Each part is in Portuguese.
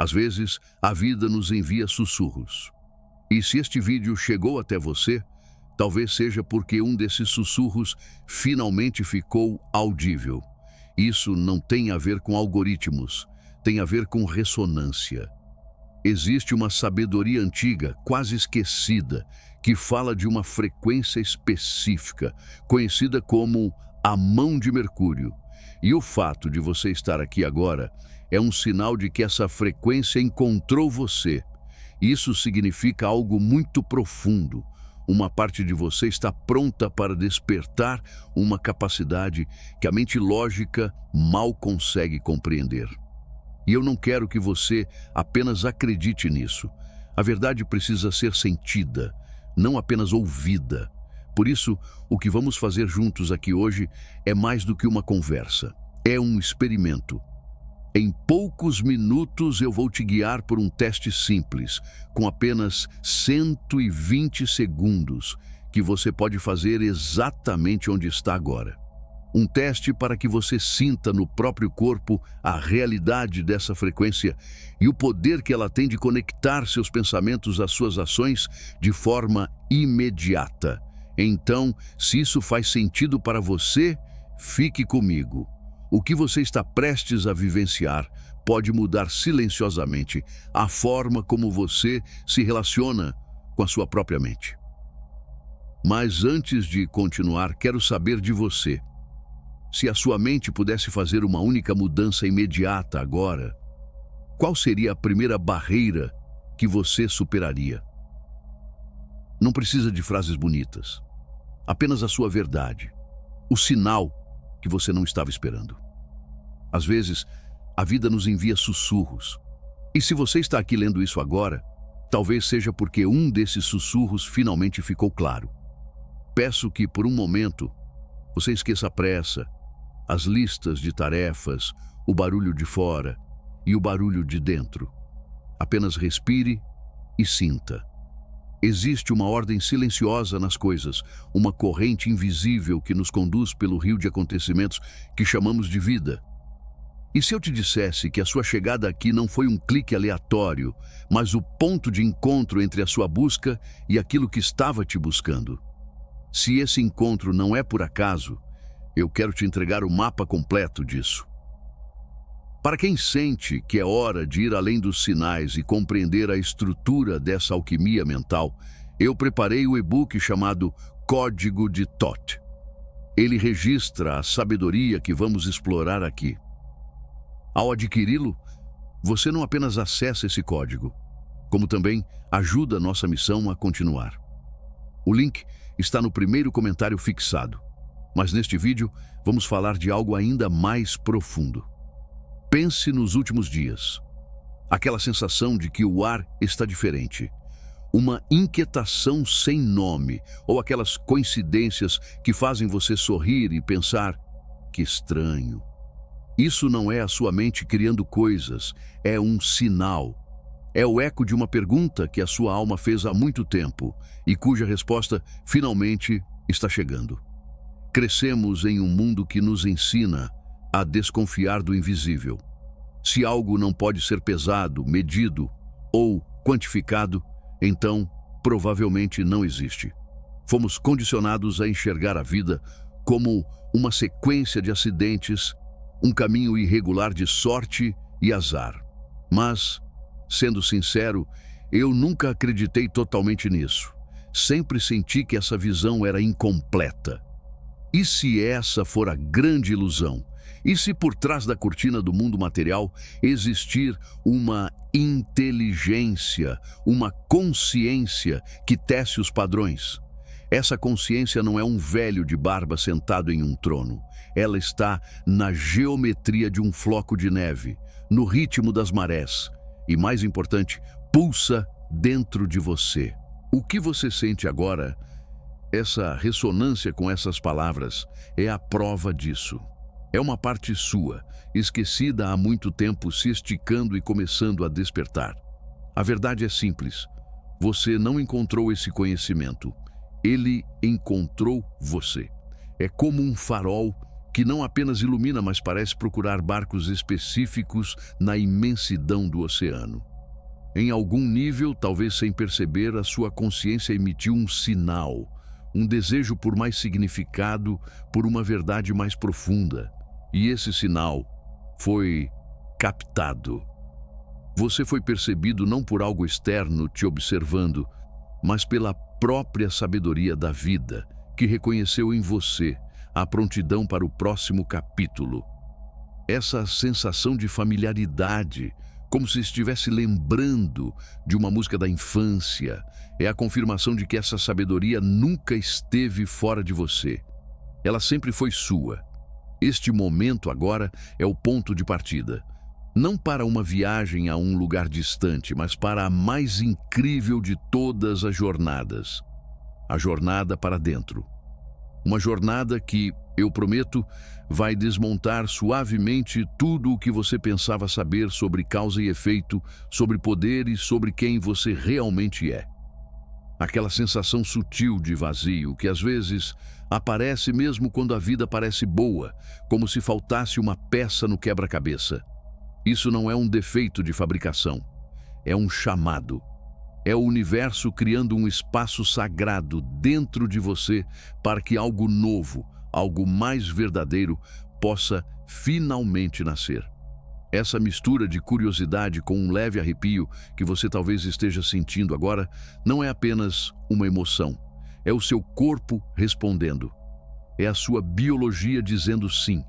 Às vezes, a vida nos envia sussurros. E se este vídeo chegou até você, talvez seja porque um desses sussurros finalmente ficou audível. Isso não tem a ver com algoritmos, tem a ver com ressonância. Existe uma sabedoria antiga, quase esquecida, que fala de uma frequência específica, conhecida como a mão de Mercúrio. E o fato de você estar aqui agora é um sinal de que essa frequência encontrou você. Isso significa algo muito profundo. Uma parte de você está pronta para despertar uma capacidade que a mente lógica mal consegue compreender. E eu não quero que você apenas acredite nisso. A verdade precisa ser sentida, não apenas ouvida. Por isso, o que vamos fazer juntos aqui hoje é mais do que uma conversa. É um experimento. Em poucos minutos eu vou te guiar por um teste simples, com apenas 120 segundos, que você pode fazer exatamente onde está agora. Um teste para que você sinta no próprio corpo a realidade dessa frequência e o poder que ela tem de conectar seus pensamentos às suas ações de forma imediata. Então, se isso faz sentido para você, fique comigo. O que você está prestes a vivenciar pode mudar silenciosamente a forma como você se relaciona com a sua própria mente. Mas antes de continuar, quero saber de você. Se a sua mente pudesse fazer uma única mudança imediata agora, qual seria a primeira barreira que você superaria? Não precisa de frases bonitas, apenas a sua verdade, o sinal que você não estava esperando. Às vezes, a vida nos envia sussurros. E se você está aqui lendo isso agora, talvez seja porque um desses sussurros finalmente ficou claro. Peço que, por um momento, você esqueça a pressa, as listas de tarefas, o barulho de fora e o barulho de dentro. Apenas respire e sinta. Existe uma ordem silenciosa nas coisas, uma corrente invisível que nos conduz pelo rio de acontecimentos que chamamos de vida. E se eu te dissesse que a sua chegada aqui não foi um clique aleatório, mas o ponto de encontro entre a sua busca e aquilo que estava te buscando? Se esse encontro não é por acaso, eu quero te entregar o mapa completo disso. Para quem sente que é hora de ir além dos sinais e compreender a estrutura dessa alquimia mental, eu preparei o e-book chamado Código de Thoth. Ele registra a sabedoria que vamos explorar aqui. Ao adquiri-lo, você não apenas acessa esse código, como também ajuda a nossa missão a continuar. O link está no primeiro comentário fixado. Mas neste vídeo, vamos falar de algo ainda mais profundo. Pense nos últimos dias. Aquela sensação de que o ar está diferente. Uma inquietação sem nome, ou aquelas coincidências que fazem você sorrir e pensar, que estranho. Isso não é a sua mente criando coisas, é um sinal. É o eco de uma pergunta que a sua alma fez há muito tempo e cuja resposta finalmente está chegando. Crescemos em um mundo que nos ensina a desconfiar do invisível. Se algo não pode ser pesado, medido ou quantificado, então provavelmente não existe. Fomos condicionados a enxergar a vida como uma sequência de acidentes, um caminho irregular de sorte e azar. Mas, sendo sincero, eu nunca acreditei totalmente nisso. Sempre senti que essa visão era incompleta. E se essa for a grande ilusão? E se por trás da cortina do mundo material existir uma inteligência, uma consciência que tece os padrões? Essa consciência não é um velho de barba sentado em um trono. Ela está na geometria de um floco de neve, no ritmo das marés. E mais importante, pulsa dentro de você. O que você sente agora? Essa ressonância com essas palavras é a prova disso. É uma parte sua, esquecida há muito tempo, se esticando e começando a despertar. A verdade é simples. Você não encontrou esse conhecimento. Ele encontrou você. É como um farol que não apenas ilumina, mas parece procurar barcos específicos na imensidão do oceano. Em algum nível, talvez sem perceber, a sua consciência emitiu um sinal, um desejo por mais significado, por uma verdade mais profunda. E esse sinal foi captado. Você foi percebido não por algo externo te observando, mas pela própria sabedoria da vida, que reconheceu em você a prontidão para o próximo capítulo. Essa sensação de familiaridade, como se estivesse lembrando de uma música da infância, é a confirmação de que essa sabedoria nunca esteve fora de você. Ela sempre foi sua. Este momento agora é o ponto de partida. Não para uma viagem a um lugar distante, mas para a mais incrível de todas as jornadas. A jornada para dentro. Uma jornada que, eu prometo, vai desmontar suavemente tudo o que você pensava saber sobre causa e efeito, sobre poder e sobre quem você realmente é. Aquela sensação sutil de vazio que às vezes aparece mesmo quando a vida parece boa, como se faltasse uma peça no quebra-cabeça. Isso não é um defeito de fabricação, é um chamado. É o universo criando um espaço sagrado dentro de você para que algo novo, algo mais verdadeiro, possa finalmente nascer. Essa mistura de curiosidade com um leve arrepio que você talvez esteja sentindo agora não é apenas uma emoção, é o seu corpo respondendo. É a sua biologia dizendo sim.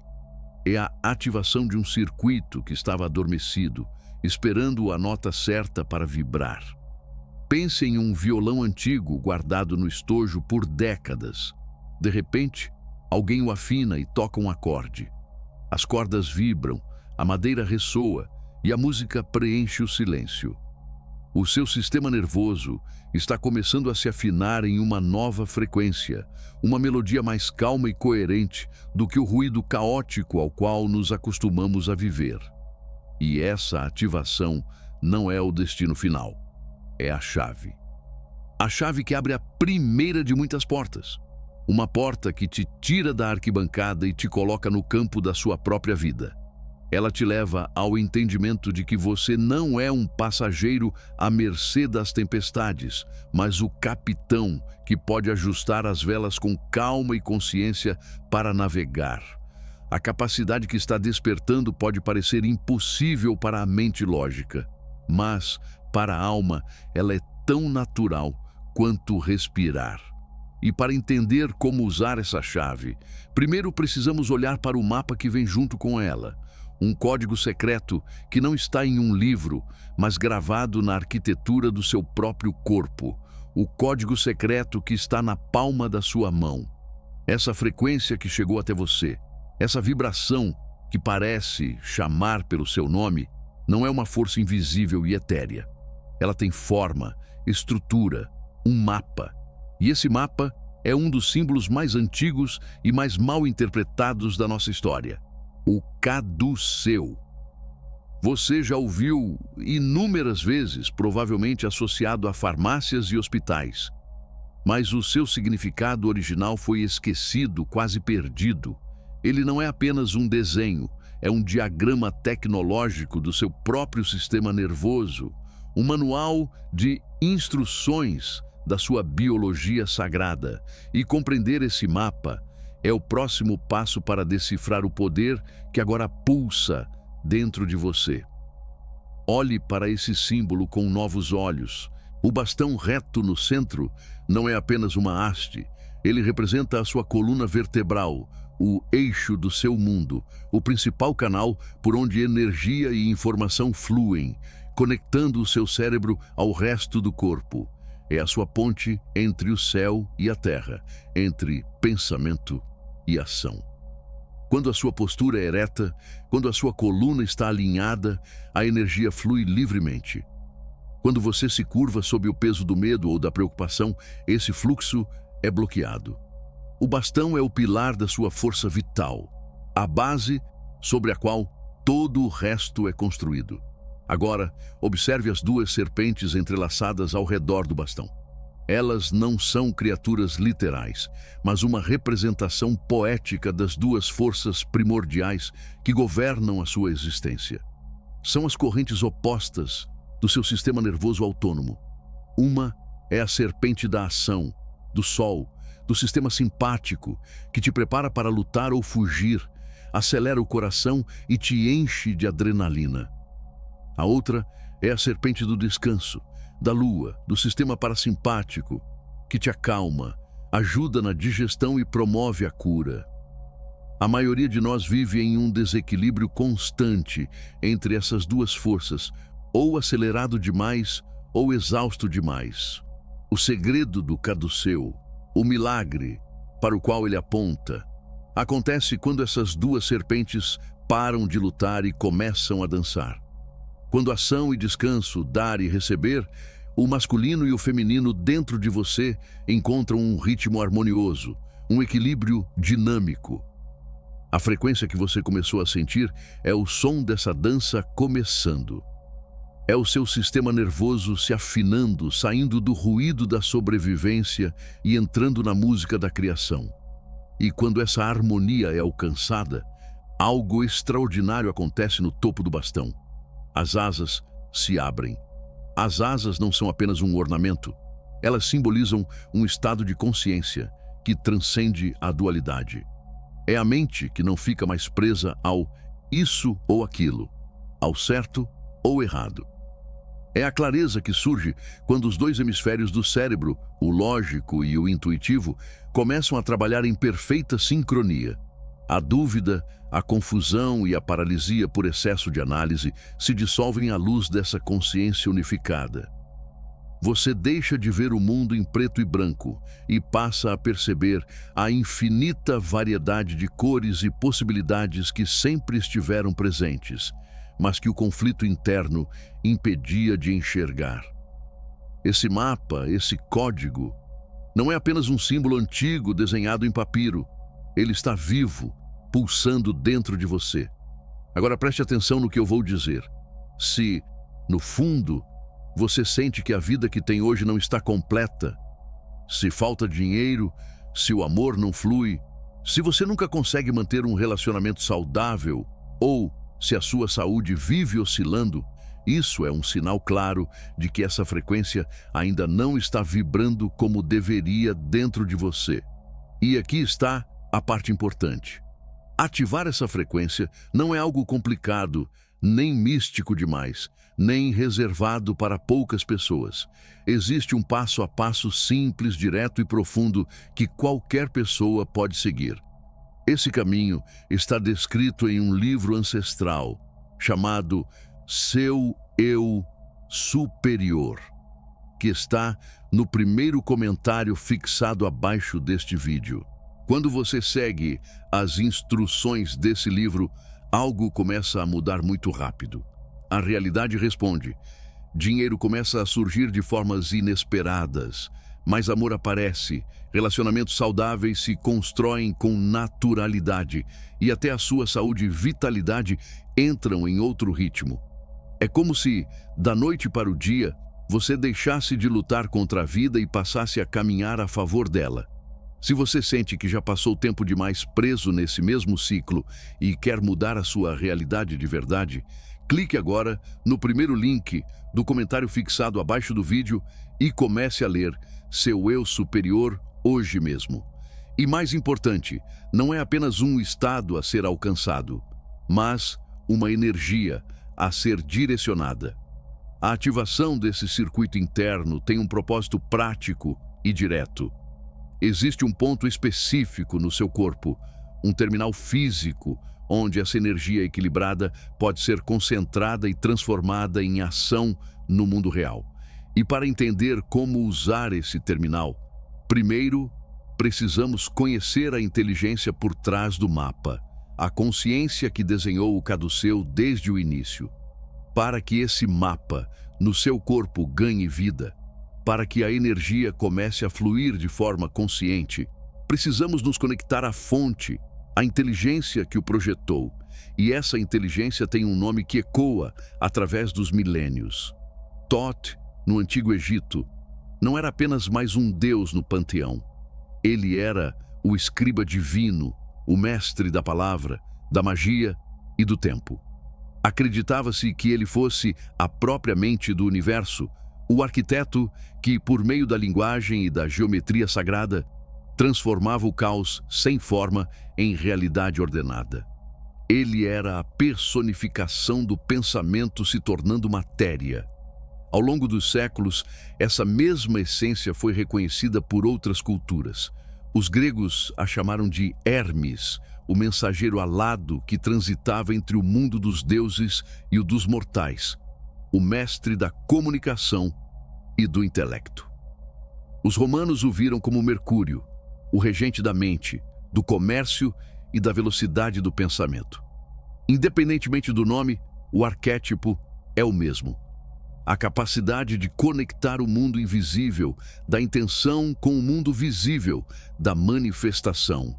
É a ativação de um circuito que estava adormecido, esperando a nota certa para vibrar. Pense em um violão antigo guardado no estojo por décadas. De repente, alguém o afina e toca um acorde. As cordas vibram, a madeira ressoa e a música preenche o silêncio. O seu sistema nervoso está começando a se afinar em uma nova frequência, uma melodia mais calma e coerente do que o ruído caótico ao qual nos acostumamos a viver. E essa ativação não é o destino final. É a chave. A chave que abre a primeira de muitas portas. Uma porta que te tira da arquibancada e te coloca no campo da sua própria vida. Ela te leva ao entendimento de que você não é um passageiro à mercê das tempestades, mas o capitão que pode ajustar as velas com calma e consciência para navegar. A capacidade que está despertando pode parecer impossível para a mente lógica, mas para a alma, ela é tão natural quanto respirar. E para entender como usar essa chave, primeiro precisamos olhar para o mapa que vem junto com ela. Um código secreto que não está em um livro, mas gravado na arquitetura do seu próprio corpo. O código secreto que está na palma da sua mão. Essa frequência que chegou até você, essa vibração que parece chamar pelo seu nome, não é uma força invisível e etérea. Ela tem forma, estrutura, um mapa. E esse mapa é um dos símbolos mais antigos e mais mal interpretados da nossa história. O caduceu. Você já ouviu inúmeras vezes, provavelmente associado a farmácias e hospitais. Mas o seu significado original foi esquecido, quase perdido. Ele não é apenas um desenho, é um diagrama tecnológico do seu próprio sistema nervoso, um manual de instruções da sua biologia sagrada. E compreender esse mapa é o próximo passo para decifrar o poder que agora pulsa dentro de você. Olhe para esse símbolo com novos olhos. O bastão reto no centro não é apenas uma haste. Ele representa a sua coluna vertebral, o eixo do seu mundo, o principal canal por onde energia e informação fluem, conectando o seu cérebro ao resto do corpo. É a sua ponte entre o céu e a terra, entre pensamento e ação. Quando a sua postura é ereta, quando a sua coluna está alinhada, a energia flui livremente. Quando você se curva sob o peso do medo ou da preocupação, esse fluxo é bloqueado. O bastão é o pilar da sua força vital, a base sobre a qual todo o resto é construído. Agora, observe as duas serpentes entrelaçadas ao redor do bastão. Elas não são criaturas literais, mas uma representação poética das duas forças primordiais que governam a sua existência. São as correntes opostas do seu sistema nervoso autônomo. Uma é a serpente da ação, do sol, do sistema simpático, que te prepara para lutar ou fugir, acelera o coração e te enche de adrenalina. A outra é a serpente do descanso, da lua, do sistema parasimpático, que te acalma, ajuda na digestão e promove a cura. A maioria de nós vive em um desequilíbrio constante entre essas duas forças, ou acelerado demais ou exausto demais. O segredo do caduceu, o milagre para o qual ele aponta, acontece quando essas duas serpentes param de lutar e começam a dançar. Quando ação e descanso, dar e receber, o masculino e o feminino dentro de você encontram um ritmo harmonioso, um equilíbrio dinâmico. A frequência que você começou a sentir é o som dessa dança começando. É o seu sistema nervoso se afinando, saindo do ruído da sobrevivência e entrando na música da criação. E quando essa harmonia é alcançada, algo extraordinário acontece no topo do bastão. As asas se abrem. As asas não são apenas um ornamento. Elas simbolizam um estado de consciência que transcende a dualidade. É a mente que não fica mais presa ao isso ou aquilo, ao certo ou errado. É a clareza que surge quando os dois hemisférios do cérebro, o lógico e o intuitivo, começam a trabalhar em perfeita sincronia. A dúvida, a confusão e a paralisia por excesso de análise se dissolvem à luz dessa consciência unificada. Você deixa de ver o mundo em preto e branco e passa a perceber a infinita variedade de cores e possibilidades que sempre estiveram presentes, mas que o conflito interno impedia de enxergar. Esse mapa, esse código, não é apenas um símbolo antigo desenhado em papiro. Ele está vivo, pulsando dentro de você. Agora preste atenção no que eu vou dizer. Se, no fundo, você sente que a vida que tem hoje não está completa, se falta dinheiro, se o amor não flui, se você nunca consegue manter um relacionamento saudável ou se a sua saúde vive oscilando, isso é um sinal claro de que essa frequência ainda não está vibrando como deveria dentro de você. E aqui está a parte importante. Ativar essa frequência não é algo complicado, nem místico demais, nem reservado para poucas pessoas. Existe um passo a passo simples, direto e profundo que qualquer pessoa pode seguir. Esse caminho está descrito em um livro ancestral chamado Seu Eu Superior, que está no primeiro comentário fixado abaixo deste vídeo. Quando você segue as instruções desse livro, algo começa a mudar muito rápido. A realidade responde. Dinheiro começa a surgir de formas inesperadas. Mais amor aparece, relacionamentos saudáveis se constroem com naturalidade e até a sua saúde e vitalidade entram em outro ritmo. É como se, da noite para o dia, você deixasse de lutar contra a vida e passasse a caminhar a favor dela. Se você sente que já passou tempo demais preso nesse mesmo ciclo e quer mudar a sua realidade de verdade, clique agora no primeiro link do comentário fixado abaixo do vídeo e comece a ler Seu Eu Superior hoje mesmo. E mais importante, não é apenas um estado a ser alcançado, mas uma energia a ser direcionada. A ativação desse circuito interno tem um propósito prático e direto. Existe um ponto específico no seu corpo, um terminal físico, onde essa energia equilibrada pode ser concentrada e transformada em ação no mundo real. E para entender como usar esse terminal, primeiro, precisamos conhecer a inteligência por trás do mapa, a consciência que desenhou o caduceu desde o início. Para que esse mapa, no seu corpo, ganhe vida, para que a energia comece a fluir de forma consciente, precisamos nos conectar à fonte, à inteligência que o projetou. E essa inteligência tem um nome que ecoa através dos milênios. Thoth, no Antigo Egito, não era apenas mais um deus no panteão. Ele era o escriba divino, o mestre da palavra, da magia e do tempo. Acreditava-se que ele fosse a própria mente do universo, o arquiteto que, por meio da linguagem e da geometria sagrada, transformava o caos sem forma em realidade ordenada. Ele era a personificação do pensamento se tornando matéria. Ao longo dos séculos, essa mesma essência foi reconhecida por outras culturas. Os gregos a chamaram de Hermes, o mensageiro alado que transitava entre o mundo dos deuses e o dos mortais, o mestre da comunicação e do intelecto. Os romanos o viram como Mercúrio, o regente da mente, do comércio e da velocidade do pensamento. Independentemente do nome, o arquétipo é o mesmo. A capacidade de conectar o mundo invisível da intenção com o mundo visível da manifestação.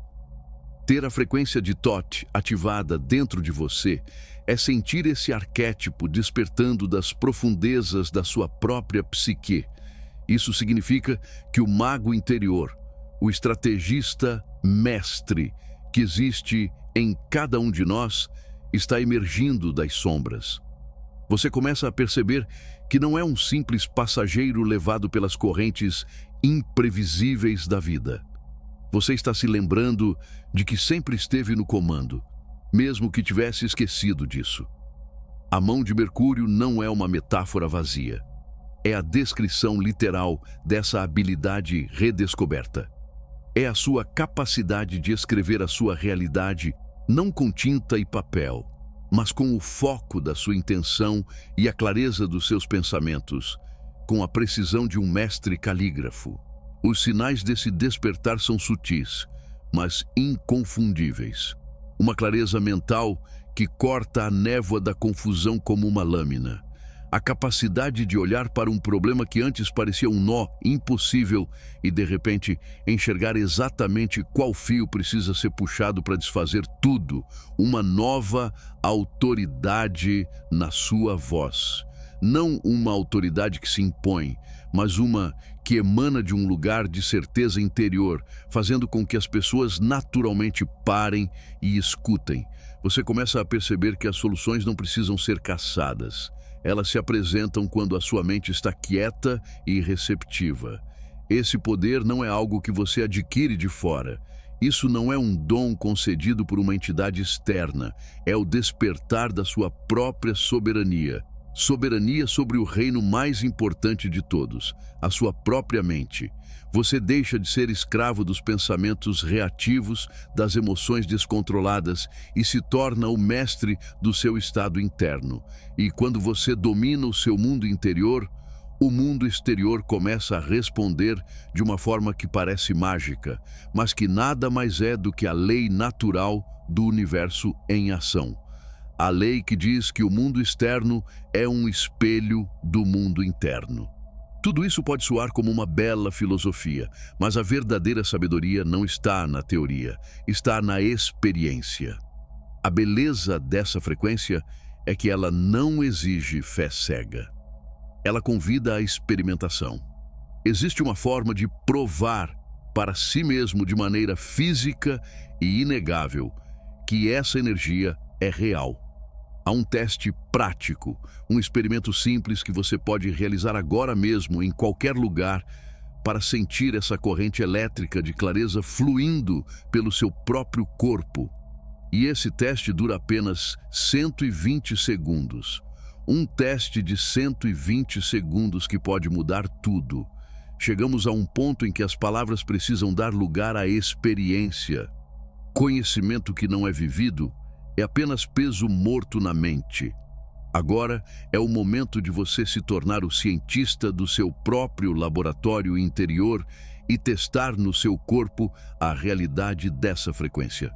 Ter a frequência de Thoth ativada dentro de você é sentir esse arquétipo despertando das profundezas da sua própria psique. Isso significa que o mago interior, o estrategista mestre que existe em cada um de nós, está emergindo das sombras. Você começa a perceber que não é um simples passageiro levado pelas correntes imprevisíveis da vida. Você está se lembrando de que sempre esteve no comando, mesmo que tivesse esquecido disso. A mão de Mercúrio não é uma metáfora vazia. É a descrição literal dessa habilidade redescoberta. É a sua capacidade de escrever a sua realidade não com tinta e papel, mas com o foco da sua intenção e a clareza dos seus pensamentos, com a precisão de um mestre calígrafo. Os sinais desse despertar são sutis, mas inconfundíveis. Uma clareza mental que corta a névoa da confusão como uma lâmina. A capacidade de olhar para um problema que antes parecia um nó impossível e, de repente, enxergar exatamente qual fio precisa ser puxado para desfazer tudo. Uma nova autoridade na sua voz. Não uma autoridade que se impõe, mas uma que emana de um lugar de certeza interior, fazendo com que as pessoas naturalmente parem e escutem. Você começa a perceber que as soluções não precisam ser caçadas. Elas se apresentam quando a sua mente está quieta e receptiva. Esse poder não é algo que você adquire de fora. Isso não é um dom concedido por uma entidade externa. É o despertar da sua própria soberania. Soberania sobre o reino mais importante de todos, a sua própria mente. Você deixa de ser escravo dos pensamentos reativos, das emoções descontroladas e se torna o mestre do seu estado interno. E quando você domina o seu mundo interior, o mundo exterior começa a responder de uma forma que parece mágica, mas que nada mais é do que a lei natural do universo em ação. A lei que diz que o mundo externo é um espelho do mundo interno. Tudo isso pode soar como uma bela filosofia, mas a verdadeira sabedoria não está na teoria, está na experiência. A beleza dessa frequência é que ela não exige fé cega. Ela convida à experimentação. Existe uma forma de provar para si mesmo de maneira física e inegável que essa energia é real. Há um teste prático, um experimento simples que você pode realizar agora mesmo em qualquer lugar para sentir essa corrente elétrica de clareza fluindo pelo seu próprio corpo. E esse teste dura apenas 120 segundos. Um teste de 120 segundos que pode mudar tudo. Chegamos a um ponto em que as palavras precisam dar lugar à experiência. Conhecimento que não é vivido é apenas peso morto na mente. Agora é o momento de você se tornar o cientista do seu próprio laboratório interior e testar no seu corpo a realidade dessa frequência.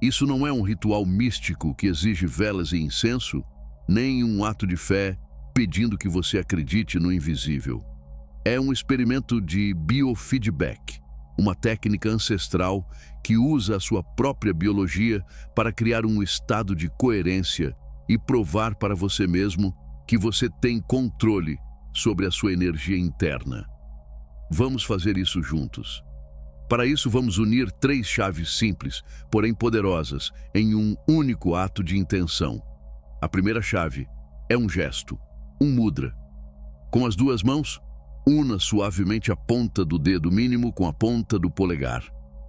Isso não é um ritual místico que exige velas e incenso, nem um ato de fé pedindo que você acredite no invisível. É um experimento de biofeedback, uma técnica ancestral que usa a sua própria biologia para criar um estado de coerência e provar para você mesmo que você tem controle sobre a sua energia interna. Vamos fazer isso juntos. Para isso, vamos unir 3 chaves simples, porém poderosas, em um único ato de intenção. A primeira chave é um gesto, um mudra. Com as 2 mãos, una suavemente a ponta do dedo mínimo com a ponta do polegar.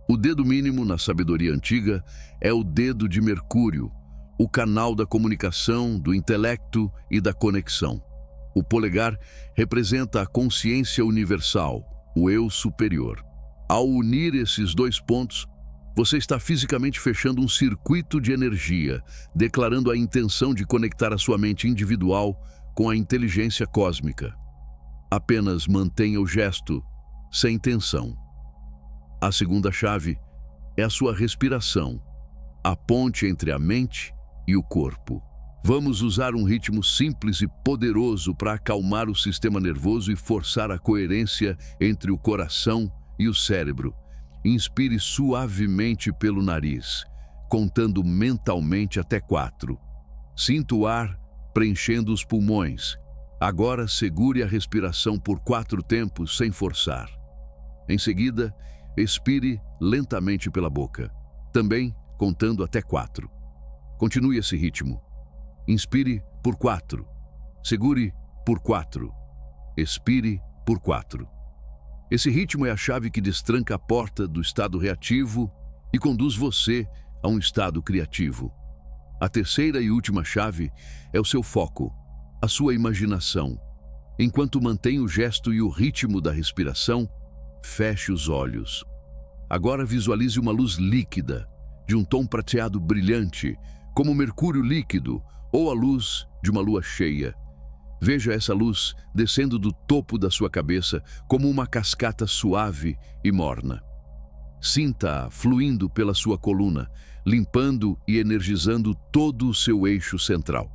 O dedo mínimo, na sabedoria antiga, é o dedo de Mercúrio, o canal da comunicação, do intelecto e da conexão. O polegar representa a consciência universal, o eu superior. Ao unir esses 2 pontos, você está fisicamente fechando um circuito de energia, declarando a intenção de conectar a sua mente individual com a inteligência cósmica. Apenas mantenha o gesto sem tensão. A segunda chave é a sua respiração, a ponte entre a mente e o corpo. Vamos usar um ritmo simples e poderoso para acalmar o sistema nervoso e forçar a coerência entre o coração e o cérebro. Inspire suavemente pelo nariz, contando mentalmente até 4. Sinta o ar preenchendo os pulmões. Agora segure a respiração por 4 tempos sem forçar. Em seguida, expire lentamente pela boca, também contando até 4. Continue esse ritmo. Inspire por 4. Segure por 4. Expire por 4. Esse ritmo é a chave que destranca a porta do estado reativo e conduz você a um estado criativo. A terceira e última chave é o seu foco, a sua imaginação. Enquanto mantém o gesto e o ritmo da respiração, feche os olhos. Agora visualize uma luz líquida, de um tom prateado brilhante, como mercúrio líquido ou a luz de uma lua cheia. Veja essa luz descendo do topo da sua cabeça como uma cascata suave e morna. Sinta-a fluindo pela sua coluna, limpando e energizando todo o seu eixo central.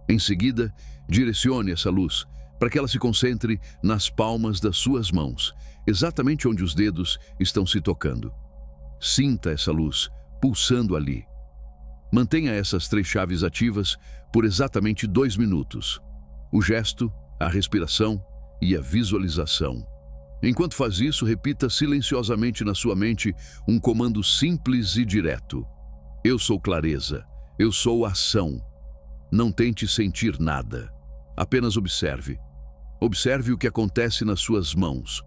Em seguida, direcione essa luz para que ela se concentre nas palmas das suas mãos, exatamente onde os dedos estão se tocando. Sinta essa luz pulsando ali. Mantenha essas 3 chaves ativas por exatamente 2 minutos. O gesto, a respiração e a visualização. Enquanto faz isso, repita silenciosamente na sua mente um comando simples e direto. Eu sou clareza. Eu sou ação. Não tente sentir nada. Apenas observe. Observe o que acontece nas suas mãos.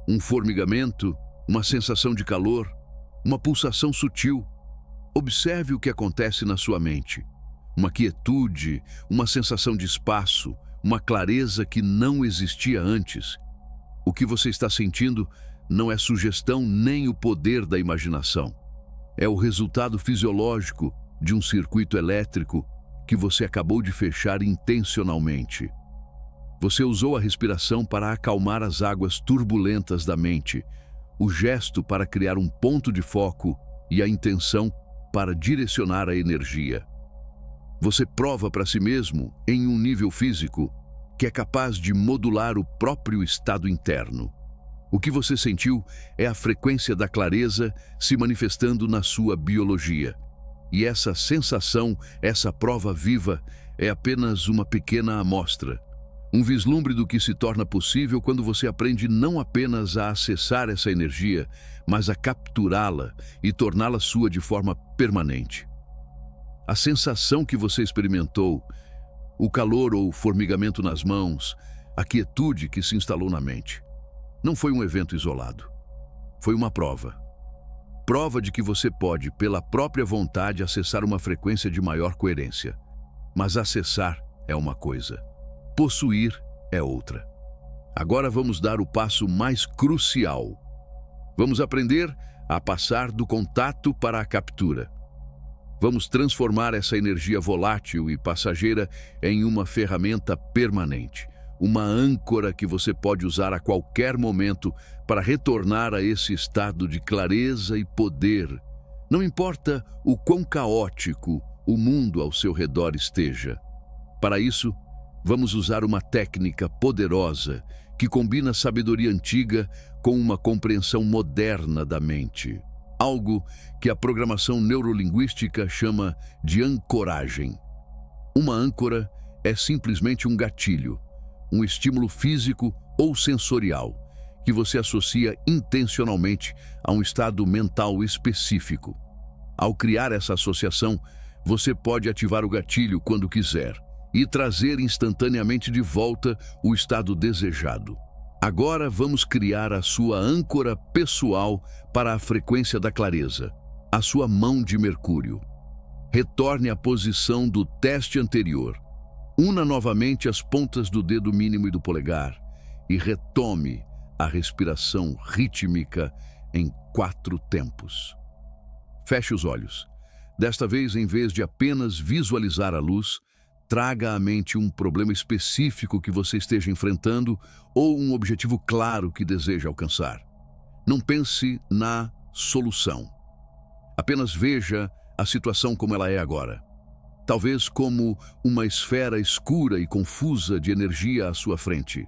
Um formigamento, uma sensação de calor, uma pulsação sutil. Observe o que acontece na sua mente. Uma quietude, uma sensação de espaço, uma clareza que não existia antes. O que você está sentindo não é sugestão nem o poder da imaginação. É o resultado fisiológico de um circuito elétrico que você acabou de fechar intencionalmente. Você usou a respiração para acalmar as águas turbulentas da mente, o gesto para criar um ponto de foco e a intenção para direcionar a energia. Você prova para si mesmo, em um nível físico, que é capaz de modular o próprio estado interno. O que você sentiu é a frequência da clareza se manifestando na sua biologia. E essa sensação, essa prova viva, é apenas uma pequena amostra. Um vislumbre do que se torna possível quando você aprende não apenas a acessar essa energia, mas a capturá-la e torná-la sua de forma permanente. A sensação que você experimentou, o calor ou formigamento nas mãos, a quietude que se instalou na mente, não foi um evento isolado. Foi uma prova. Prova de que você pode, pela própria vontade, acessar uma frequência de maior coerência. Mas acessar é uma coisa. Possuir é outra. Agora vamos dar o passo mais crucial. Vamos aprender a passar do contato para a captura. Vamos transformar essa energia volátil e passageira em uma ferramenta permanente, uma âncora que você pode usar a qualquer momento para retornar a esse estado de clareza e poder. Não importa o quão caótico o mundo ao seu redor esteja. Para isso, vamos usar uma técnica poderosa que combina sabedoria antiga com uma compreensão moderna da mente. Algo que a programação neurolinguística chama de ancoragem. Uma âncora é simplesmente um gatilho, um estímulo físico ou sensorial, que você associa intencionalmente a um estado mental específico. Ao criar essa associação, você pode ativar o gatilho quando quiser e trazer instantaneamente de volta o estado desejado. Agora vamos criar a sua âncora pessoal para a frequência da clareza, a sua mão de Mercúrio. Retorne à posição do teste anterior. Una novamente as pontas do dedo mínimo e do polegar e retome a respiração rítmica em 4 tempos. Feche os olhos. Desta vez, em vez de apenas visualizar a luz, traga à mente um problema específico que você esteja enfrentando ou um objetivo claro que deseja alcançar. Não pense na solução. Apenas veja a situação como ela é agora. Talvez como uma esfera escura e confusa de energia à sua frente.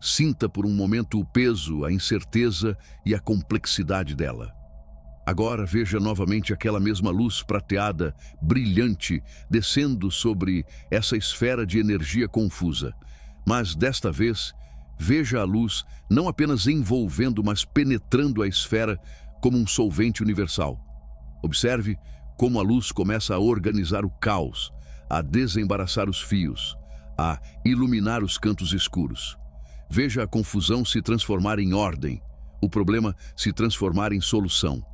Sinta por um momento o peso, a incerteza e a complexidade dela. Agora veja novamente aquela mesma luz prateada, brilhante, descendo sobre essa esfera de energia confusa. Mas desta vez, veja a luz não apenas envolvendo, mas penetrando a esfera como um solvente universal. Observe como a luz começa a organizar o caos, a desembaraçar os fios, a iluminar os cantos escuros. Veja a confusão se transformar em ordem, o problema se transformar em solução,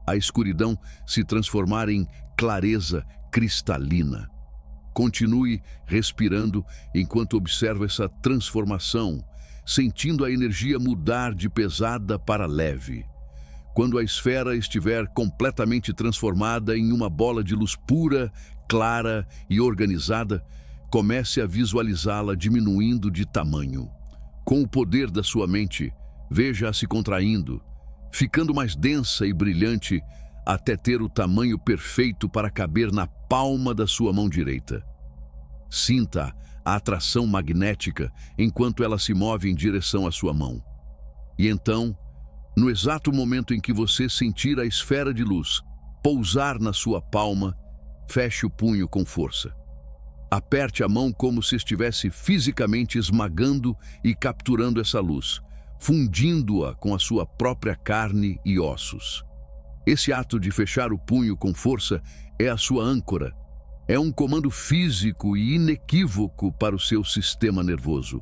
a escuridão se transformar em clareza cristalina. Continue respirando enquanto observa essa transformação, sentindo a energia mudar de pesada para leve. Quando a esfera estiver completamente transformada em uma bola de luz pura, clara e organizada, comece a visualizá-la diminuindo de tamanho. Com o poder da sua mente, veja-a se contraindo, ficando mais densa e brilhante até ter o tamanho perfeito para caber na palma da sua mão direita. Sinta a atração magnética enquanto ela se move em direção à sua mão. E então, no exato momento em que você sentir a esfera de luz pousar na sua palma, feche o punho com força. Aperte a mão como se estivesse fisicamente esmagando e capturando essa luz, fundindo-a com a sua própria carne e ossos. Esse ato de fechar o punho com força é a sua âncora. É um comando físico e inequívoco para o seu sistema nervoso.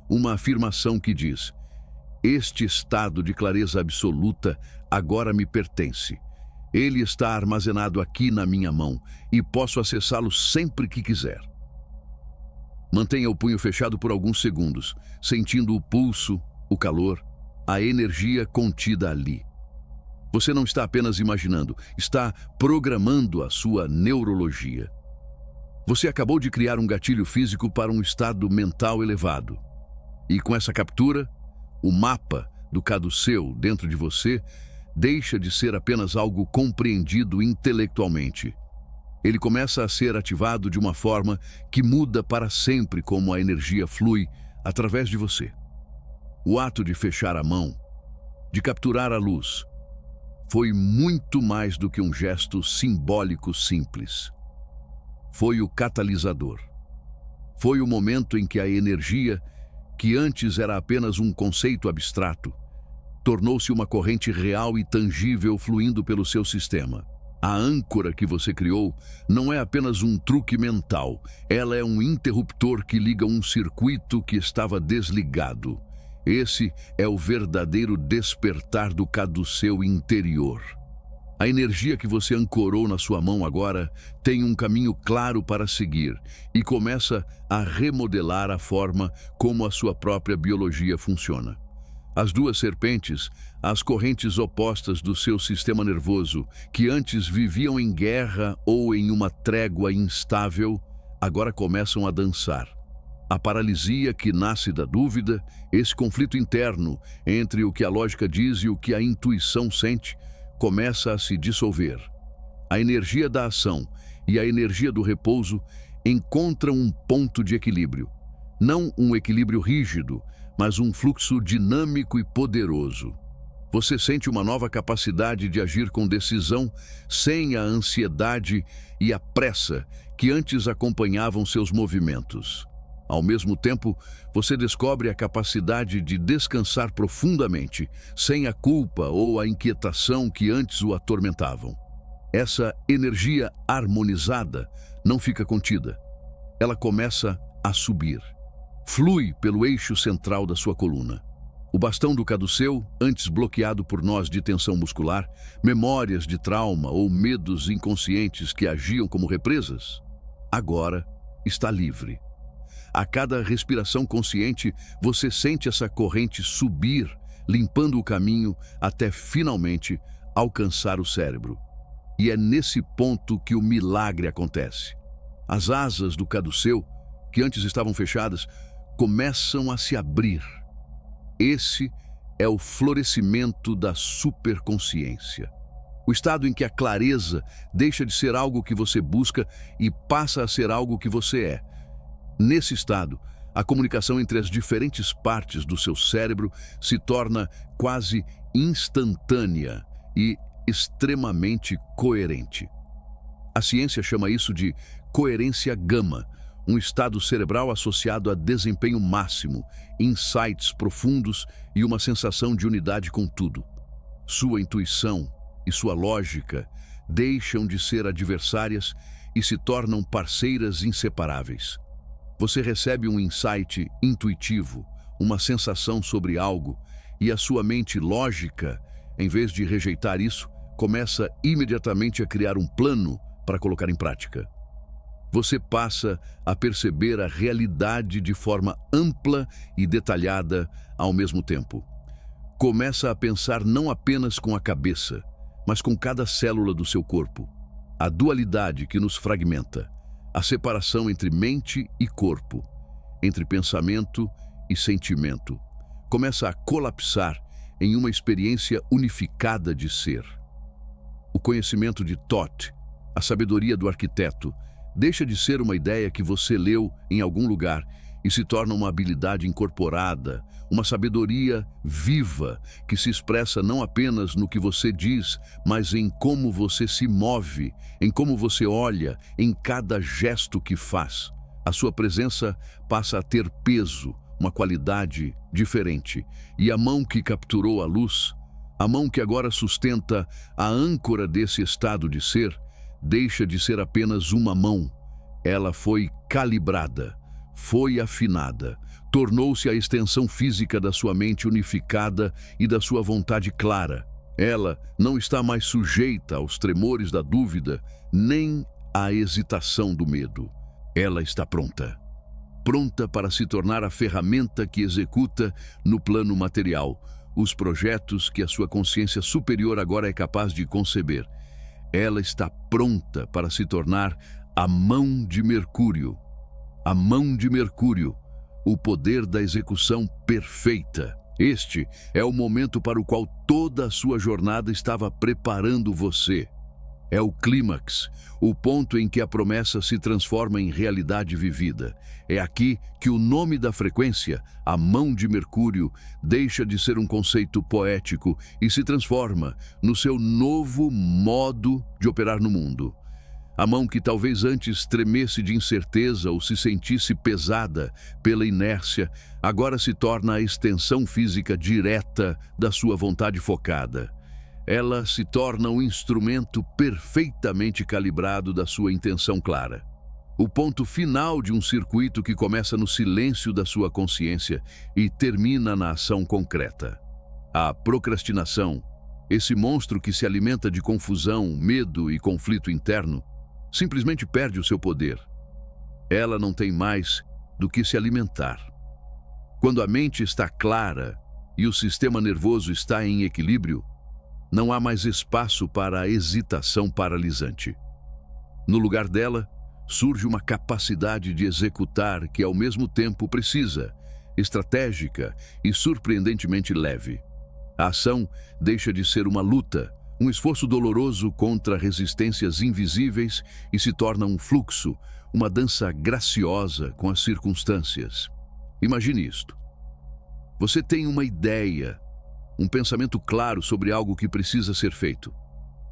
Uma afirmação que diz: este estado de clareza absoluta agora me pertence. Ele está armazenado aqui na minha mão e posso acessá-lo sempre que quiser. Mantenha o punho fechado por alguns segundos, sentindo o pulso, o calor, a energia contida ali. Você não está apenas imaginando, está programando a sua neurologia. Você acabou de criar um gatilho físico para um estado mental elevado. E com essa captura, o mapa do caduceu dentro de você deixa de ser apenas algo compreendido intelectualmente. Ele começa a ser ativado de uma forma que muda para sempre como a energia flui através de você. O ato de fechar a mão, de capturar a luz, foi muito mais do que um gesto simbólico simples. Foi o catalisador. Foi o momento em que a energia, que antes era apenas um conceito abstrato, tornou-se uma corrente real e tangível fluindo pelo seu sistema. A âncora que você criou não é apenas um truque mental, ela é um interruptor que liga um circuito que estava desligado. Esse é o verdadeiro despertar do caduceu interior. A energia que você ancorou na sua mão agora tem um caminho claro para seguir e começa a remodelar a forma como a sua própria biologia funciona. As duas serpentes, as correntes opostas do seu sistema nervoso, que antes viviam em guerra ou em uma trégua instável, agora começam a dançar. A paralisia que nasce da dúvida, esse conflito interno entre o que a lógica diz e o que a intuição sente, começa a se dissolver. A energia da ação e a energia do repouso encontram um ponto de equilíbrio. Não um equilíbrio rígido, mas um fluxo dinâmico e poderoso. Você sente uma nova capacidade de agir com decisão, sem a ansiedade e a pressa que antes acompanhavam seus movimentos. Ao mesmo tempo, você descobre a capacidade de descansar profundamente, sem a culpa ou a inquietação que antes o atormentavam. Essa energia harmonizada não fica contida. Ela começa a subir. Flui pelo eixo central da sua coluna. O bastão do caduceu, antes bloqueado por nós de tensão muscular, memórias de trauma ou medos inconscientes que agiam como represas, agora está livre. A cada respiração consciente, você sente essa corrente subir, limpando o caminho até finalmente alcançar o cérebro. E é nesse ponto que o milagre acontece. As asas do caduceu, que antes estavam fechadas, começam a se abrir. Esse é o florescimento da superconsciência. O estado em que a clareza deixa de ser algo que você busca e passa a ser algo que você é. Nesse estado, a comunicação entre as diferentes partes do seu cérebro se torna quase instantânea e extremamente coerente. A ciência chama isso de coerência gama, um estado cerebral associado a desempenho máximo, insights profundos e uma sensação de unidade com tudo. Sua intuição e sua lógica deixam de ser adversárias e se tornam parceiras inseparáveis. Você recebe um insight intuitivo, uma sensação sobre algo, e a sua mente lógica, em vez de rejeitar isso, começa imediatamente a criar um plano para colocar em prática. Você passa a perceber a realidade de forma ampla e detalhada ao mesmo tempo. Começa a pensar não apenas com a cabeça, mas com cada célula do seu corpo. A dualidade que nos fragmenta, a separação entre mente e corpo, entre pensamento e sentimento, começa a colapsar em uma experiência unificada de ser. O conhecimento de Thoth, a sabedoria do arquiteto, deixa de ser uma ideia que você leu em algum lugar e se torna uma habilidade incorporada, uma sabedoria viva que se expressa não apenas no que você diz, mas em como você se move, em como você olha, em cada gesto que faz. A sua presença passa a ter peso, uma qualidade diferente, e a mão que capturou a luz, a mão que agora sustenta a âncora desse estado de ser, deixa de ser apenas uma mão. Ela foi calibrada, foi afinada, tornou-se a extensão física da sua mente unificada e da sua vontade clara. Ela não está mais sujeita aos tremores da dúvida, nem à hesitação do medo. Ela está pronta. Pronta para se tornar a ferramenta que executa, no plano material, os projetos que a sua consciência superior agora é capaz de conceber. Ela está pronta para se tornar a mão de Mercúrio. A mão de Mercúrio, o poder da execução perfeita. Este é o momento para o qual toda a sua jornada estava preparando você. É o clímax, o ponto em que a promessa se transforma em realidade vivida. É aqui que o nome da frequência, a mão de Mercúrio, deixa de ser um conceito poético e se transforma no seu novo modo de operar no mundo. A mão que talvez antes tremesse de incerteza ou se sentisse pesada pela inércia, agora se torna a extensão física direta da sua vontade focada. Ela se torna um instrumento perfeitamente calibrado da sua intenção clara. O ponto final de um circuito que começa no silêncio da sua consciência e termina na ação concreta. A procrastinação, esse monstro que se alimenta de confusão, medo e conflito interno, simplesmente perde o seu poder. Ela não tem mais do que se alimentar. Quando a mente está clara e o sistema nervoso está em equilíbrio, não há mais espaço para a hesitação paralisante. No lugar dela, surge uma capacidade de executar que ao mesmo tempo precisa, estratégica e surpreendentemente leve. A ação deixa de ser uma luta, um esforço doloroso contra resistências invisíveis e se torna um fluxo, uma dança graciosa com as circunstâncias. Imagine isto. Você tem uma ideia, um pensamento claro sobre algo que precisa ser feito.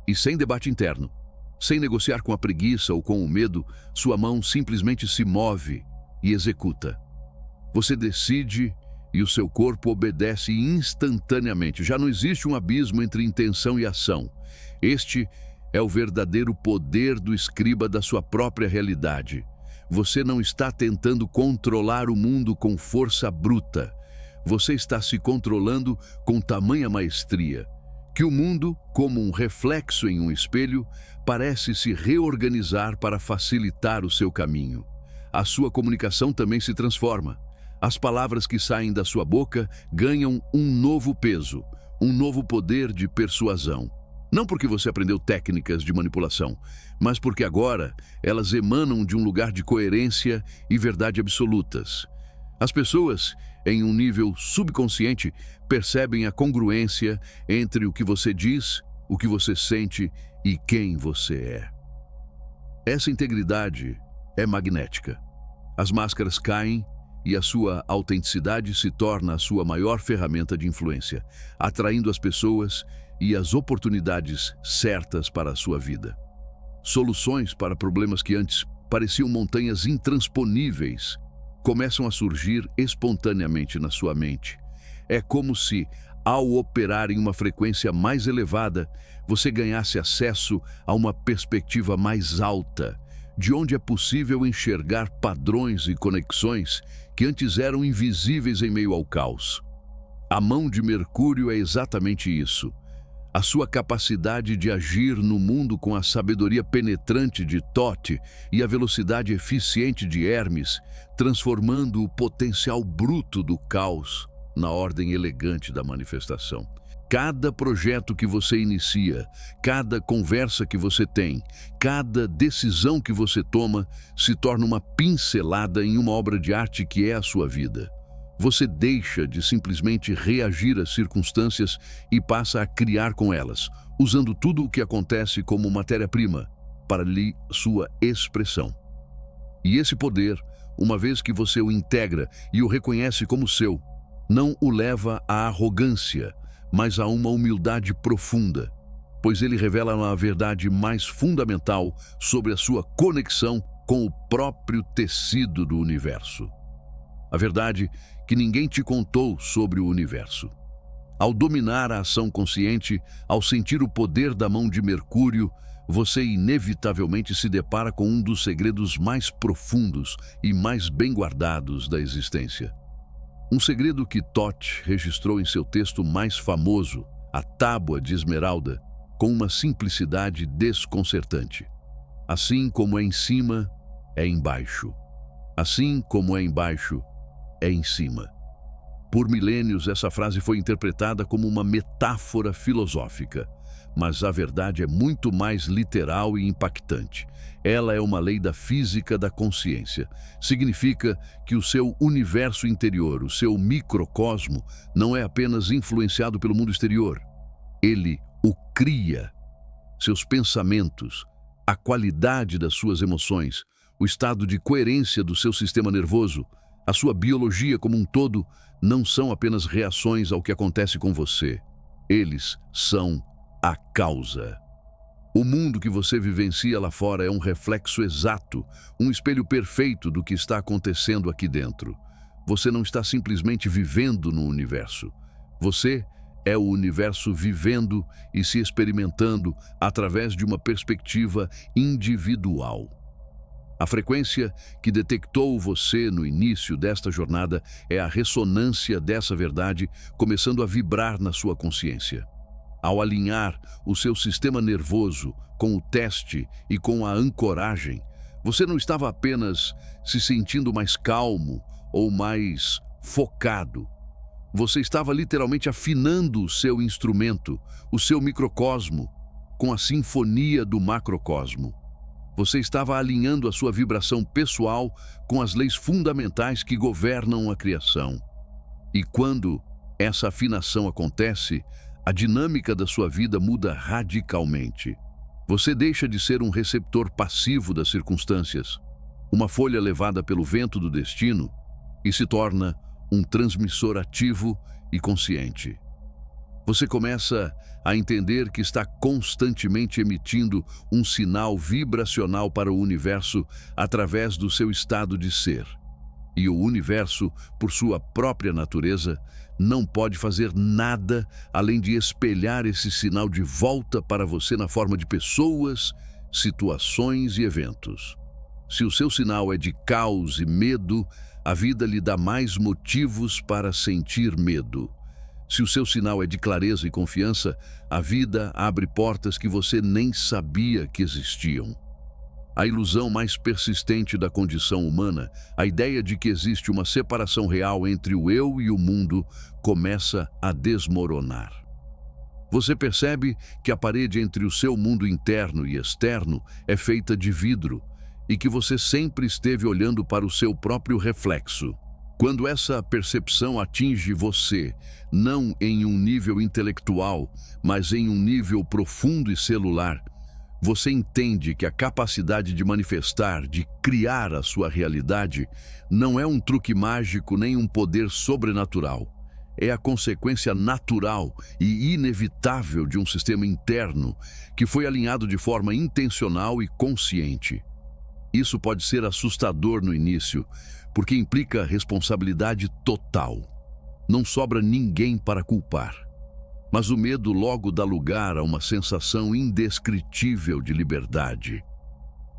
E sem debate interno, sem negociar com a preguiça ou com o medo, sua mão simplesmente se move e executa. Você decide e o seu corpo obedece instantaneamente. Já não existe um abismo entre intenção e ação. Este é o verdadeiro poder do escriba da sua própria realidade. Você não está tentando controlar o mundo com força bruta. Você está se controlando com tamanha maestria, que o mundo, como um reflexo em um espelho, parece se reorganizar para facilitar o seu caminho. A sua comunicação também se transforma. As palavras que saem da sua boca ganham um novo peso, um novo poder de persuasão. Não porque você aprendeu técnicas de manipulação, mas porque agora elas emanam de um lugar de coerência e verdade absolutas. As pessoas, em um nível subconsciente, percebem a congruência entre o que você diz, o que você sente e quem você é. Essa integridade é magnética. As máscaras caem e a sua autenticidade se torna a sua maior ferramenta de influência, atraindo as pessoas e as oportunidades certas para a sua vida. Soluções para problemas que antes pareciam montanhas intransponíveis começam a surgir espontaneamente na sua mente. É como se, ao operar em uma frequência mais elevada, você ganhasse acesso a uma perspectiva mais alta, de onde é possível enxergar padrões e conexões que antes eram invisíveis em meio ao caos. A mão de Mercúrio é exatamente isso. A sua capacidade de agir no mundo com a sabedoria penetrante de Thoth e a velocidade eficiente de Hermes, transformando o potencial bruto do caos na ordem elegante da manifestação. Cada projeto que você inicia, cada conversa que você tem, cada decisão que você toma se torna uma pincelada em uma obra de arte que é a sua vida. Você deixa de simplesmente reagir às circunstâncias e passa a criar com elas, usando tudo o que acontece como matéria-prima para sua expressão. E esse poder, uma vez que você o integra e o reconhece como seu, não o leva à arrogância, mas a uma humildade profunda, pois ele revela a verdade mais fundamental sobre a sua conexão com o próprio tecido do universo. A verdade que ninguém te contou sobre o universo. Ao dominar a ação consciente, ao sentir o poder da mão de Mercúrio, você inevitavelmente se depara com um dos segredos mais profundos e mais bem guardados da existência. Um segredo que Thoth registrou em seu texto mais famoso, A Tábua de Esmeralda, com uma simplicidade desconcertante. Assim como é em cima, é embaixo. Assim como é embaixo, é em cima. Por milênios, essa frase foi interpretada como uma metáfora filosófica, mas a verdade é muito mais literal e impactante. Ela é uma lei da física da consciência. Significa que o seu universo interior, o seu microcosmo, não é apenas influenciado pelo mundo exterior. Ele o cria. Seus pensamentos, a qualidade das suas emoções, o estado de coerência do seu sistema nervoso, a sua biologia como um todo, não são apenas reações ao que acontece com você. Eles são a causa. O mundo que você vivencia lá fora é um reflexo exato, um espelho perfeito do que está acontecendo aqui dentro. Você não está simplesmente vivendo no universo. Você é o universo vivendo e se experimentando através de uma perspectiva individual. A frequência que detectou você no início desta jornada é a ressonância dessa verdade começando a vibrar na sua consciência. Ao alinhar o seu sistema nervoso com o teste e com a ancoragem, você não estava apenas se sentindo mais calmo ou mais focado. Você estava literalmente afinando o seu instrumento, o seu microcosmo, com a sinfonia do macrocosmo. Você estava alinhando a sua vibração pessoal com as leis fundamentais que governam a criação. E quando essa afinação acontece, a dinâmica da sua vida muda radicalmente. Você deixa de ser um receptor passivo das circunstâncias, uma folha levada pelo vento do destino, e se torna um transmissor ativo e consciente. Você começa a entender que está constantemente emitindo um sinal vibracional para o universo através do seu estado de ser. E o universo, por sua própria natureza, não pode fazer nada além de espelhar esse sinal de volta para você na forma de pessoas, situações e eventos. Se o seu sinal é de caos e medo, a vida lhe dá mais motivos para sentir medo. Se o seu sinal é de clareza e confiança, a vida abre portas que você nem sabia que existiam. A ilusão mais persistente da condição humana, a ideia de que existe uma separação real entre o eu e o mundo, começa a desmoronar. Você percebe que a parede entre o seu mundo interno e externo é feita de vidro e que você sempre esteve olhando para o seu próprio reflexo. Quando essa percepção atinge você, não em um nível intelectual, mas em um nível profundo e celular, você entende que a capacidade de manifestar, de criar a sua realidade, não é um truque mágico nem um poder sobrenatural. É a consequência natural e inevitável de um sistema interno que foi alinhado de forma intencional e consciente. Isso pode ser assustador no início, porque implica responsabilidade total. Não sobra ninguém para culpar. Mas o medo logo dá lugar a uma sensação indescritível de liberdade.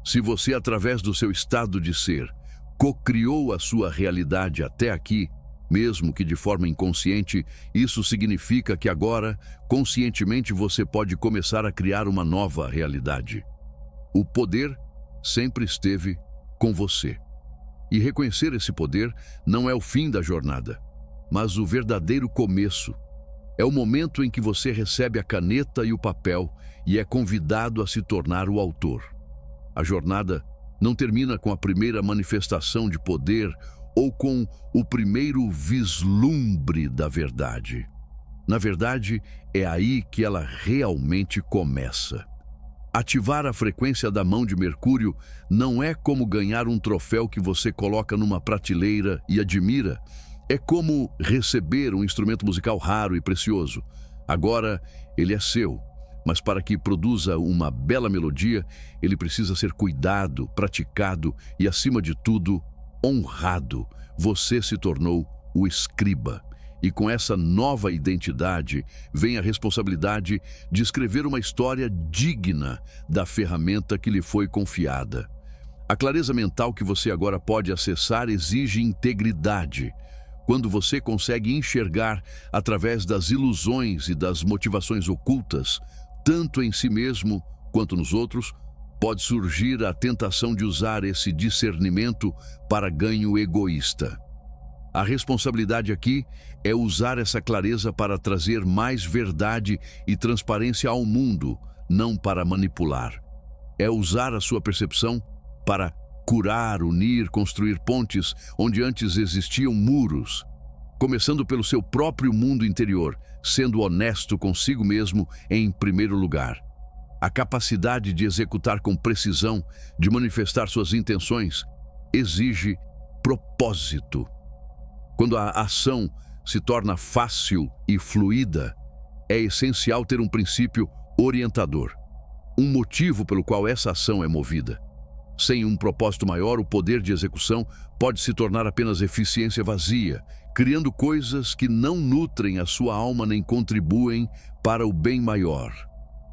Se você, através do seu estado de ser, co-criou a sua realidade até aqui, mesmo que de forma inconsciente, isso significa que agora, conscientemente, você pode começar a criar uma nova realidade. O poder sempre esteve com você. E reconhecer esse poder não é o fim da jornada, mas o verdadeiro começo. É o momento em que você recebe a caneta e o papel e é convidado a se tornar o autor. A jornada não termina com a primeira manifestação de poder ou com o primeiro vislumbre da verdade. Na verdade, é aí que ela realmente começa. Ativar a frequência da mão de Mercúrio não é como ganhar um troféu que você coloca numa prateleira e admira. É como receber um instrumento musical raro e precioso. Agora, ele é seu, mas para que produza uma bela melodia, ele precisa ser cuidado, praticado e, acima de tudo, honrado. Você se tornou o escriba. E com essa nova identidade vem a responsabilidade de escrever uma história digna da ferramenta que lhe foi confiada. A clareza mental que você agora pode acessar exige integridade. Quando você consegue enxergar através das ilusões e das motivações ocultas, tanto em si mesmo quanto nos outros, pode surgir a tentação de usar esse discernimento para ganho egoísta. A responsabilidade aqui é usar essa clareza para trazer mais verdade e transparência ao mundo, não para manipular. É usar a sua percepção para curar, unir, construir pontes onde antes existiam muros, começando pelo seu próprio mundo interior, sendo honesto consigo mesmo em primeiro lugar. A capacidade de executar com precisão, de manifestar suas intenções, exige propósito. Quando a ação se torna fácil e fluida, é essencial ter um princípio orientador, um motivo pelo qual essa ação é movida. Sem um propósito maior, o poder de execução pode se tornar apenas eficiência vazia, criando coisas que não nutrem a sua alma nem contribuem para o bem maior.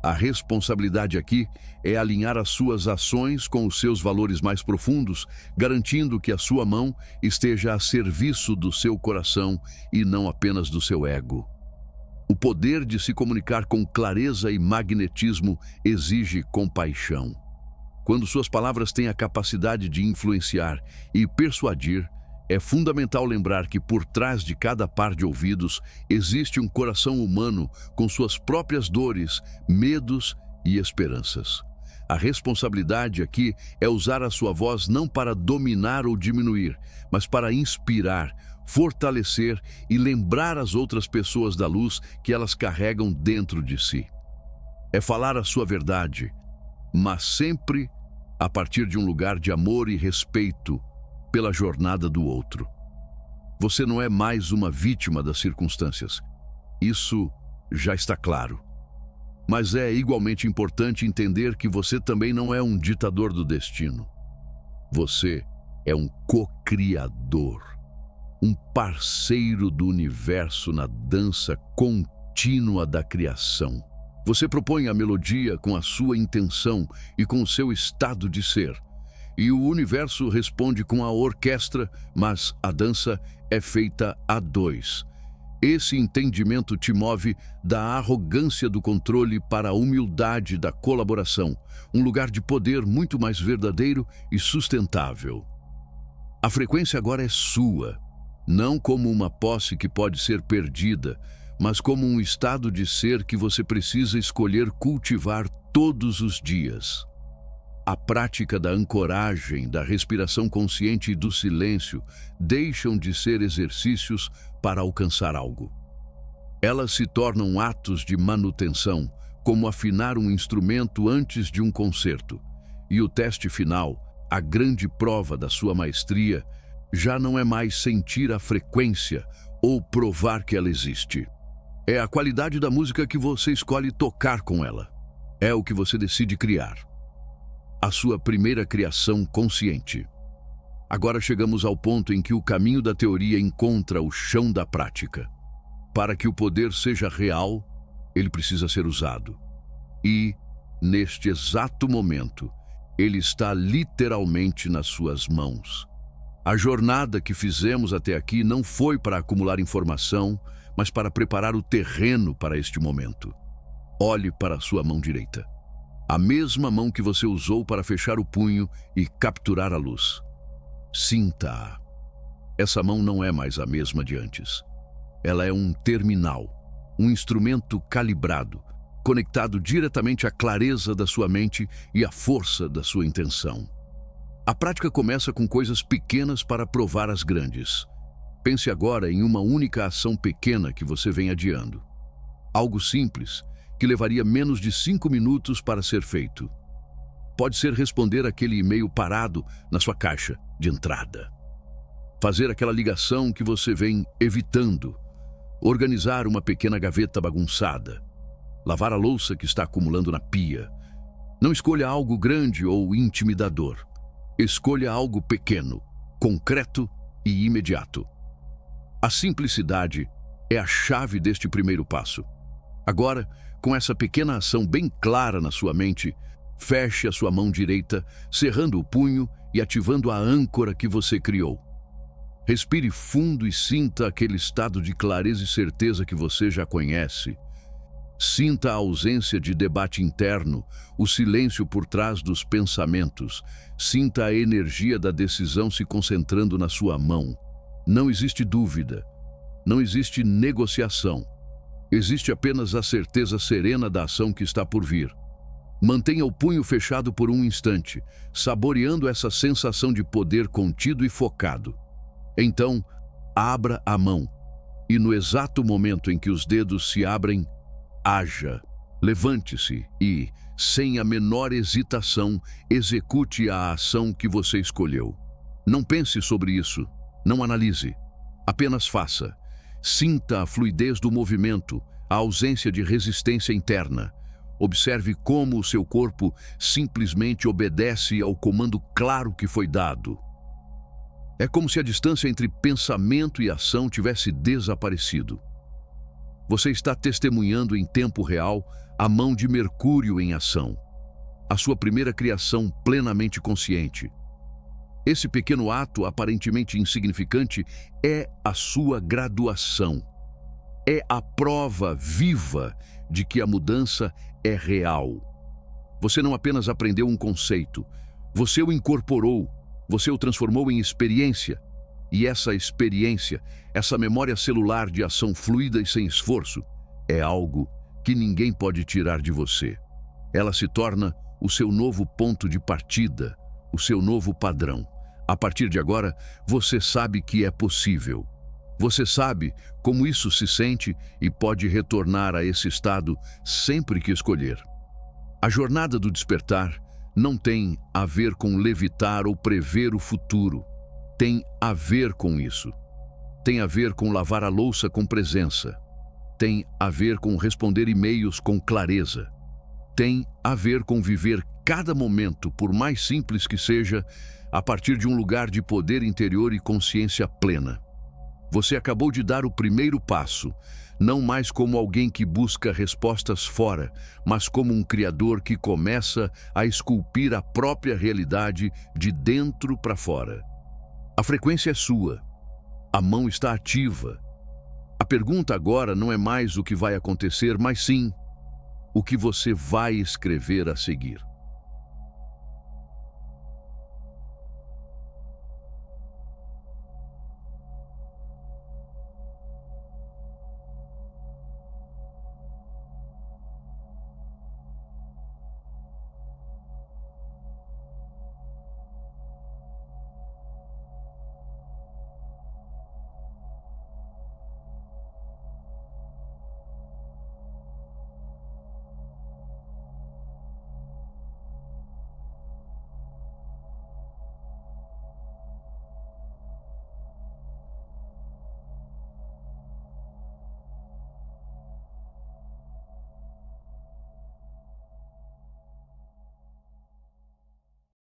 A responsabilidade aqui é alinhar as suas ações com os seus valores mais profundos, garantindo que a sua mão esteja a serviço do seu coração e não apenas do seu ego. O poder de se comunicar com clareza e magnetismo exige compaixão. Quando suas palavras têm a capacidade de influenciar e persuadir, é fundamental lembrar que por trás de cada par de ouvidos existe um coração humano com suas próprias dores, medos e esperanças. A responsabilidade aqui é usar a sua voz não para dominar ou diminuir, mas para inspirar, fortalecer e lembrar as outras pessoas da luz que elas carregam dentro de si. É falar a sua verdade, mas sempre a partir de um lugar de amor e respeito pela jornada do outro. Você não é mais uma vítima das circunstâncias. Isso já está claro. Mas é igualmente importante entender que você também não é um ditador do destino. Você é um co-criador, um parceiro do universo na dança contínua da criação. Você propõe a melodia com a sua intenção e com o seu estado de ser, e o universo responde com a orquestra, mas a dança é feita a dois. Esse entendimento te move da arrogância do controle para a humildade da colaboração, um lugar de poder muito mais verdadeiro e sustentável. A frequência agora é sua, não como uma posse que pode ser perdida, mas como um estado de ser que você precisa escolher cultivar todos os dias. A prática da ancoragem, da respiração consciente e do silêncio deixam de ser exercícios para alcançar algo. Elas se tornam atos de manutenção, como afinar um instrumento antes de um concerto. E o teste final, a grande prova da sua maestria, já não é mais sentir a frequência ou provar que ela existe. É a qualidade da música que você escolhe tocar com ela. É o que você decide criar. A sua primeira criação consciente. Agora chegamos ao ponto em que o caminho da teoria encontra o chão da prática. Para que o poder seja real, ele precisa ser usado. E, neste exato momento, ele está literalmente nas suas mãos. A jornada que fizemos até aqui não foi para acumular informação, mas para preparar o terreno para este momento. Olhe para a sua mão direita. A mesma mão que você usou para fechar o punho e capturar a luz. Sinta-a. Essa mão não é mais a mesma de antes. Ela é um terminal, um instrumento calibrado, conectado diretamente à clareza da sua mente e à força da sua intenção. A prática começa com coisas pequenas para provar as grandes. Pense agora em uma única ação pequena que você vem adiando. Algo simples, que levaria menos de 5 minutos para ser feito. Pode ser responder aquele e-mail parado na sua caixa de entrada. Fazer aquela ligação que você vem evitando. Organizar uma pequena gaveta bagunçada. Lavar a louça que está acumulando na pia. Não escolha algo grande ou intimidador. Escolha algo pequeno, concreto e imediato. A simplicidade é a chave deste primeiro passo. Agora, com essa pequena ação bem clara na sua mente, feche a sua mão direita, cerrando o punho e ativando a âncora que você criou. Respire fundo e sinta aquele estado de clareza e certeza que você já conhece. Sinta a ausência de debate interno, o silêncio por trás dos pensamentos. Sinta a energia da decisão se concentrando na sua mão. Não existe dúvida, não existe negociação. Existe apenas a certeza serena da ação que está por vir. Mantenha o punho fechado por um instante, saboreando essa sensação de poder contido e focado. Então, abra a mão, e no exato momento em que os dedos se abrem, haja, levante-se e, sem a menor hesitação, execute a ação que você escolheu. Não pense sobre isso, não analise, apenas faça. Sinta a fluidez do movimento, a ausência de resistência interna. Observe como o seu corpo simplesmente obedece ao comando claro que foi dado. É como se a distância entre pensamento e ação tivesse desaparecido. Você está testemunhando em tempo real a mão de Mercúrio em ação, a sua primeira criação plenamente consciente. Esse pequeno ato aparentemente insignificante é a sua graduação. É a prova viva de que a mudança é real. Você não apenas aprendeu um conceito, você o incorporou, você o transformou em experiência. E essa experiência, essa memória celular de ação fluida e sem esforço, é algo que ninguém pode tirar de você. Ela se torna o seu novo ponto de partida, o seu novo padrão. A partir de agora, você sabe que é possível. Você sabe como isso se sente e pode retornar a esse estado sempre que escolher. A jornada do despertar não tem a ver com levitar ou prever o futuro. Tem a ver com isso. Tem a ver com lavar a louça com presença. Tem a ver com responder e-mails com clareza. Tem a ver com viver cada momento, por mais simples que seja, a partir de um lugar de poder interior e consciência plena. Você acabou de dar o primeiro passo, não mais como alguém que busca respostas fora, mas como um criador que começa a esculpir a própria realidade de dentro para fora. A frequência é sua. A mão está ativa. A pergunta agora não é mais o que vai acontecer, mas sim o que você vai escrever a seguir.